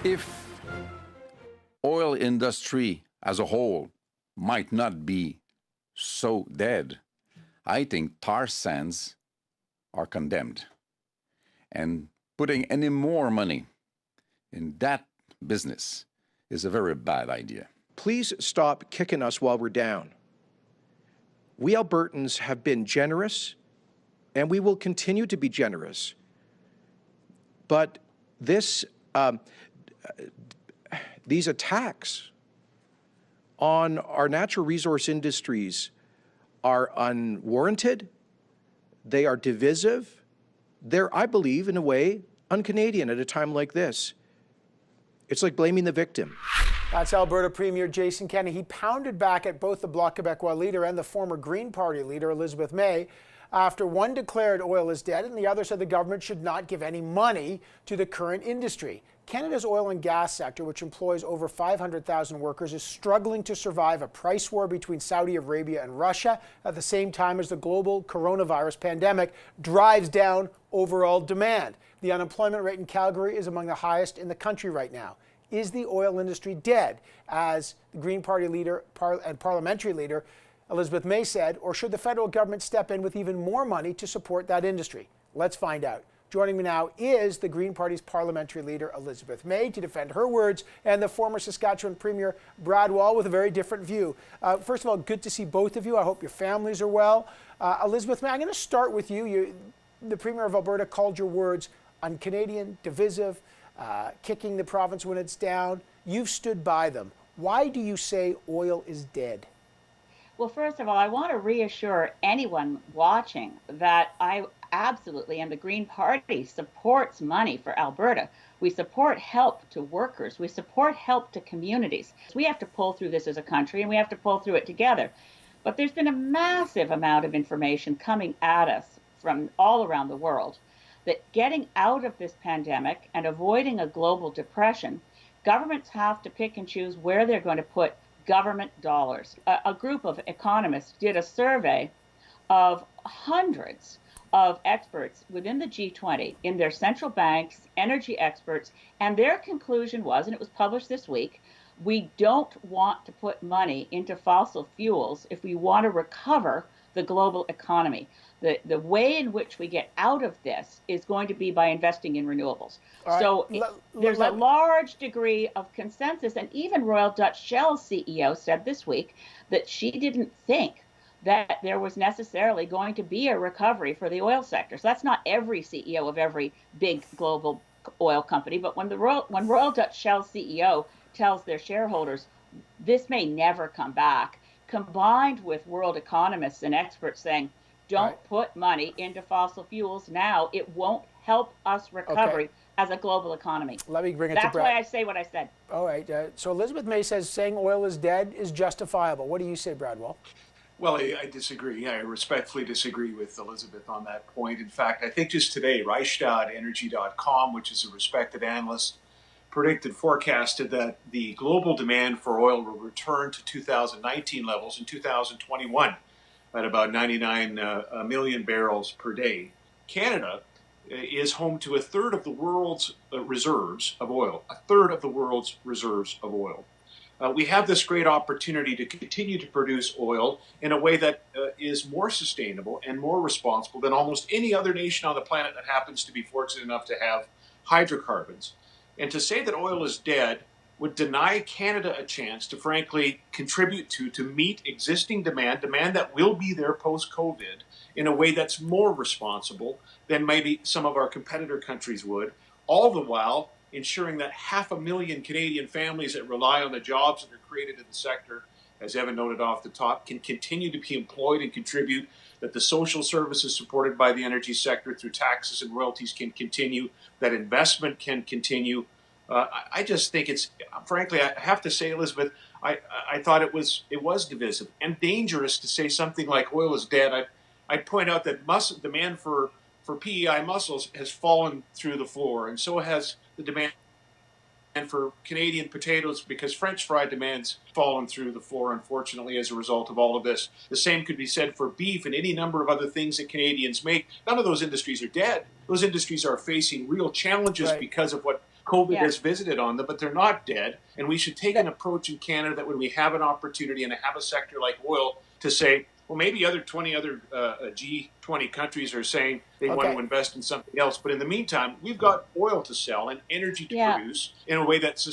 If oil industry as a whole might not be so dead, I think tar sands are condemned. And putting any more money in that business is a very bad idea. Please stop kicking us while we're down. We Albertans have been generous, and we will continue to be generous. But these attacks on our natural resource industries are unwarranted. They are divisive. They're, I believe, in a way, un-Canadian at a time like this. It's like blaming the victim. That's Alberta Premier Jason Kenney. He pounded back at both the Bloc Québécois leader and the former Green Party leader, Elizabeth May, after one declared oil is dead and the other said the government should not give any money to the current industry. Canada's oil and gas sector, which employs over 500,000 workers, is struggling to survive a price war between Saudi Arabia and Russia at the same time as the global coronavirus pandemic drives down overall demand. The unemployment rate in Calgary is among the highest in the country right now. Is the oil industry dead, as the Green Party leader and parliamentary leader Elizabeth May said, or should the federal government step in with even more money to support that industry? Let's find out. Joining me now is the Green Party's parliamentary leader, Elizabeth May, to defend her words, and the former Saskatchewan Premier, Brad Wall, with a very different view. First of all, good to see both of you. I hope your families are well. Elizabeth May, I'm going to start with you. The Premier of Alberta called your words un-Canadian, divisive, kicking the province when it's down. You've stood by them. Why do you say oil is dead? Well, first of all, I want to reassure anyone watching that I absolutely, and the Green Party supports money for Alberta. We support help to workers. We support help to communities. We have to pull through this as a country, and we have to pull through it together. But there's been a massive amount of information coming at us from all around the world that getting out of this pandemic and avoiding a global depression, governments have to pick and choose where they're going to put government dollars. A group of economists did a survey of hundreds of experts within the G20 in their central banks, energy experts, and their conclusion was, and it was published this week, we don't want to put money into fossil fuels if we want to recover the global economy. The way in which we get out of this is going to be by investing in renewables. Right. So there's a large degree of consensus, and even Royal Dutch Shell's CEO said this week that she didn't think that there was necessarily going to be a recovery for the oil sector. So that's not every CEO of every big global oil company, but when Royal Dutch Shell CEO tells their shareholders this may never come back, combined with world economists and experts saying, don't put money into fossil fuels now. It won't help us recovery as a global economy. Let me bring it to Brad. That's why I say what I said. All right. So Elizabeth May says saying oil is dead is justifiable. What do you say, Brad Wall? Well, I disagree. I respectfully disagree with Elizabeth on that point. In fact, I think just today, Reichstadenergy.com, which is a respected analyst, forecasted that the global demand for oil will return to 2019 levels in 2021. At about 99 million barrels per day. Canada is home to a third of the world's reserves of oil, we have this great opportunity to continue to produce oil in a way that is more sustainable and more responsible than almost any other nation on the planet that happens to be fortunate enough to have hydrocarbons. And to say that oil is dead would deny Canada a chance to frankly contribute to meet existing demand that will be there post-COVID in a way that's more responsible than maybe some of our competitor countries would, all the while ensuring that 500,000 Canadian families that rely on the jobs that are created in the sector, as Evan noted off the top, can continue to be employed and contribute, that the social services supported by the energy sector through taxes and royalties can continue, that investment can continue. I just think it's, frankly, I have to say, Elizabeth, I thought it was divisive and dangerous to say something like oil is dead. I'd point out that demand for PEI mussels has fallen through the floor, and so has the demand for Canadian potatoes, because French fry demand's fallen through the floor, unfortunately, as a result of all of this. The same could be said for beef and any number of other things that Canadians make. None of those industries are dead. Those industries are facing real challenges because of what COVID has visited on them, but they're not dead. And we should take an approach in Canada that when we have an opportunity and have a sector like oil to say, well, maybe 20 other G20 countries are saying they want to invest in something else. But in the meantime, we've got oil to sell and energy to produce in a way that's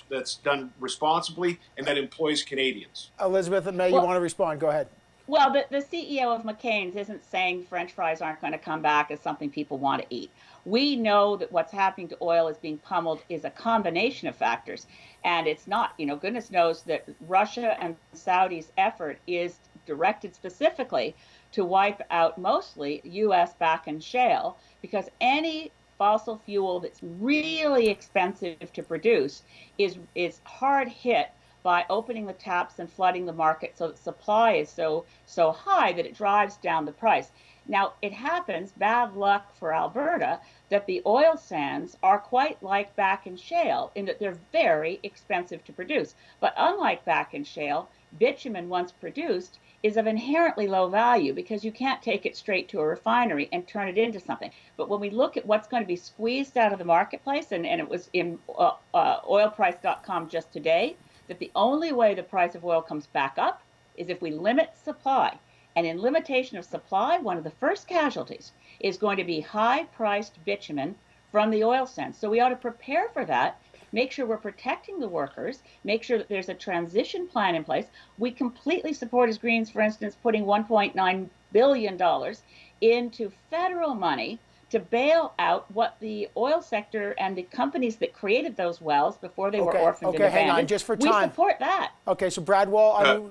that's done responsibly and that employs Canadians. Elizabeth May, you want to respond? Go ahead. Well, the CEO of McCain's isn't saying French fries aren't going to come back as something people want to eat. We know that what's happening to oil is being pummeled is a combination of factors. And it's not, goodness knows that Russia and Saudi's effort is directed specifically to wipe out mostly U.S. Bakken shale, because any fossil fuel that's really expensive to produce is hard hit by opening the taps and flooding the market so that supply is so high that it drives down the price. Now, it happens, bad luck for Alberta, that the oil sands are quite like Bakken shale in that they're very expensive to produce. But unlike Bakken shale, bitumen, once produced, is of inherently low value because you can't take it straight to a refinery and turn it into something. But when we look at what's going to be squeezed out of the marketplace, and it was in oilprice.com just today, that the only way the price of oil comes back up is if we limit supply. And in limitation of supply, one of the first casualties is going to be high-priced bitumen from the oil sands. So we ought to prepare for that, make sure we're protecting the workers, make sure that there's a transition plan in place. We completely support, as Greens, for instance, putting $1.9 billion into federal money to bail out what the oil sector and the companies that created those wells before they were orphaned and abandoned. Hang on, just for time. We support that. Okay, so Brad Wall,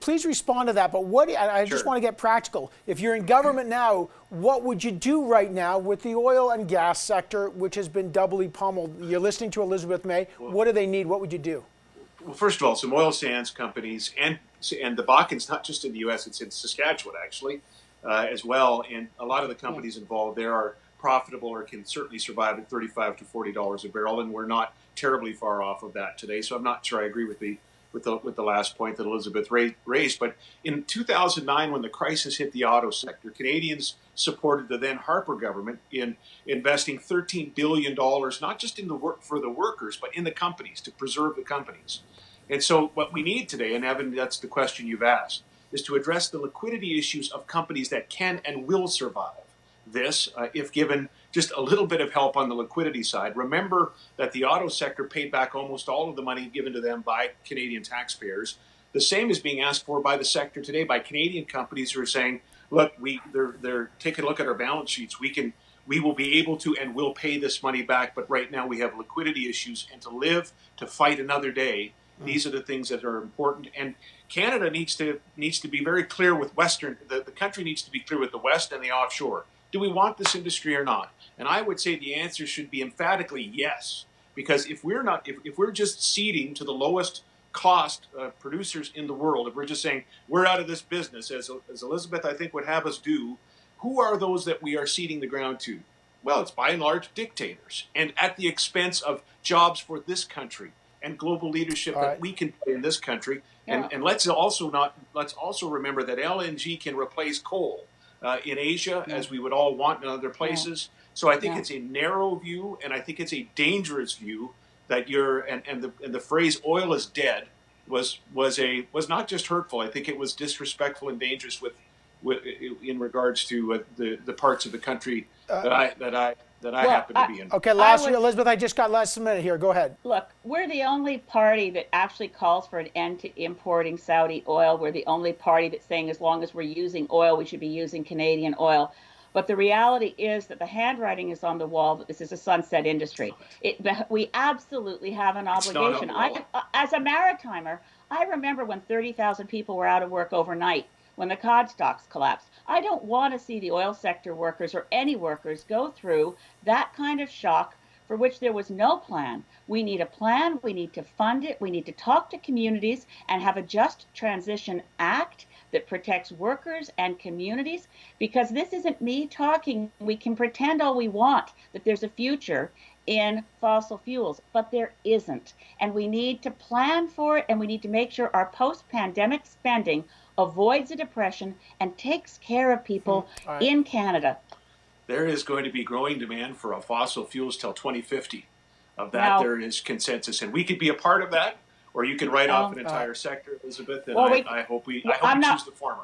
please respond to that. But I just want to get practical. If you're in government now, what would you do right now with the oil and gas sector, which has been doubly pummeled? You're listening to Elizabeth May. What do they need? What would you do? Well, first of all, some oil sands companies, and the Bakken's not just in the U.S., it's in Saskatchewan, actually. As well, and a lot of the companies involved there are profitable or can certainly survive at $35 to $40 a barrel, and we're not terribly far off of that today. So I'm not sure I agree with the last point that Elizabeth raised. But in 2009, when the crisis hit the auto sector, Canadians supported the then Harper government in investing $13 billion, not just in the work for the workers, but in the companies to preserve the companies. And so what we need today, and Evan, that's the question you've asked, is to address the liquidity issues of companies that can and will survive this if given just a little bit of help on the liquidity side. Remember that the auto sector paid back almost all of the money given to them by Canadian taxpayers. The same is being asked for by the sector today by Canadian companies who are saying, look, they're taking a look at our balance sheets. We will be able to and will pay this money back, but right now we have liquidity issues, and to fight another day. These are the things that are important, and Canada needs to be very clear with the country needs to be clear with the West and the offshore. Do we want this industry or not? And I would say the answer should be emphatically yes, because if we're just ceding to the lowest cost producers in the world, if we're just saying we're out of this business, as Elizabeth I think would have us do, who are those that we are ceding the ground to? Well, it's by and large dictators, and at the expense of jobs for this country and global leadership that we can play in this country. And let's also remember that LNG can replace coal in Asia, as we would all want in other places. So I think it's a narrow view, and I think it's a dangerous view that the phrase "oil is dead" was not just hurtful. I think it was disrespectful and dangerous in regards to the parts of the country that I happen to be in. Okay, Elizabeth, I just got last minute here. Go ahead. Look, we're the only party that actually calls for an end to importing Saudi oil. We're the only party that's saying as long as we're using oil, we should be using Canadian oil. But the reality is that the handwriting is on the wall that this is a sunset industry. We absolutely have an obligation. As a maritimer, I remember when 30,000 people were out of work overnight when the cod stocks collapsed. I don't want to see the oil sector workers or any workers go through that kind of shock for which there was no plan. We need a plan. We need to fund it. We need to talk to communities and have a Just Transition Act that protects workers and communities, because this isn't me talking. We can pretend all we want that there's a future in fossil fuels, but there isn't. And we need to plan for it, and we need to make sure our post-pandemic spending avoids a depression and takes care of people in Canada. there is going to be growing demand for fossil fuels till 2050. Of that, Now, there is consensus, and we could be a part of that, or you could write off an entire sector, Elizabeth. And well, I hope we I'm not, choose the former.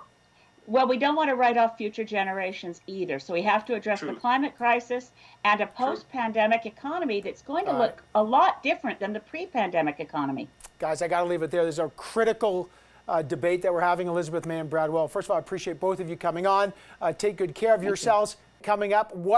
Well, we don't want to write off future generations either. So we have to address True. the climate crisis and a post-pandemic economy that's going to look a lot different than the pre-pandemic economy. Guys, I got to leave it there. There's a critical debate that we're having, Elizabeth May and Brad Well. First of all, I appreciate both of you coming on. Take good care of yourselves. Coming up, what